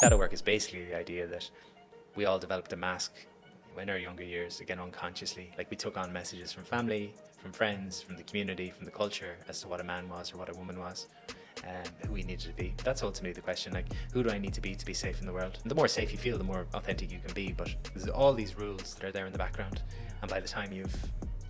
Shadow work is basically the idea that we all developed a mask in our younger years, again unconsciously. Like we took on messages from family, from friends, from the community, from the culture as to what a man was or what a woman was, and who we needed to be. That's ultimately the question, like who do I need to be safe in the world? And the more safe you feel, the more authentic you can be, but there's all these rules that are there in the background, and by the time you've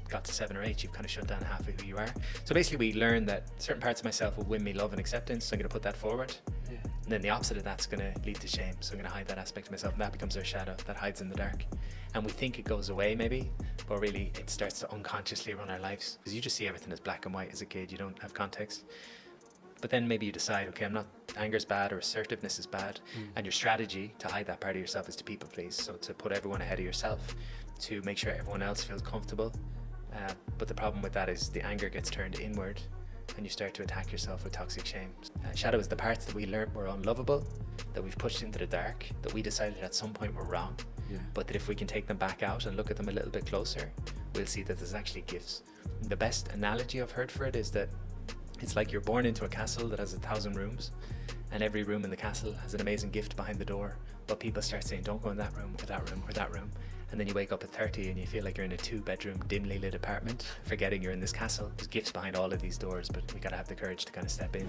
got to 7 or 8, you've kind of shut down half of who you are. So basically we learn that certain parts of myself will win me love and acceptance, so I'm going to put that forward. And then the opposite of that's going to lead to shame, so I'm going to hide that aspect of myself, and that becomes our shadow that hides in the dark. And we think it goes away maybe, but really it starts to unconsciously run our lives, because you just see everything as black and white as a kid. You don't have context. But then maybe you decide, okay, anger's bad or assertiveness is bad, and your strategy to hide that part of yourself is to people please, so to put everyone ahead of yourself, to make sure everyone else feels comfortable. But the problem with that is the anger gets turned inward, and you start to attack yourself with toxic shame. Shadow is the parts that we learned were unlovable, that we've pushed into the dark, that we decided at some point were wrong, but that if we can take them back out and look at them a little bit closer, we'll see that there's actually gifts. The best analogy I've heard for it is that it's like you're born into a castle that has 1,000 rooms, and every room in the castle has an amazing gift behind the door, but people start saying don't go in that room or that room or that room, and then you wake up at 30 and you feel like you're in a 2-bedroom dimly lit apartment, forgetting you're in this castle. There's gifts behind all of these doors, but we gotta have the courage to kind of step in.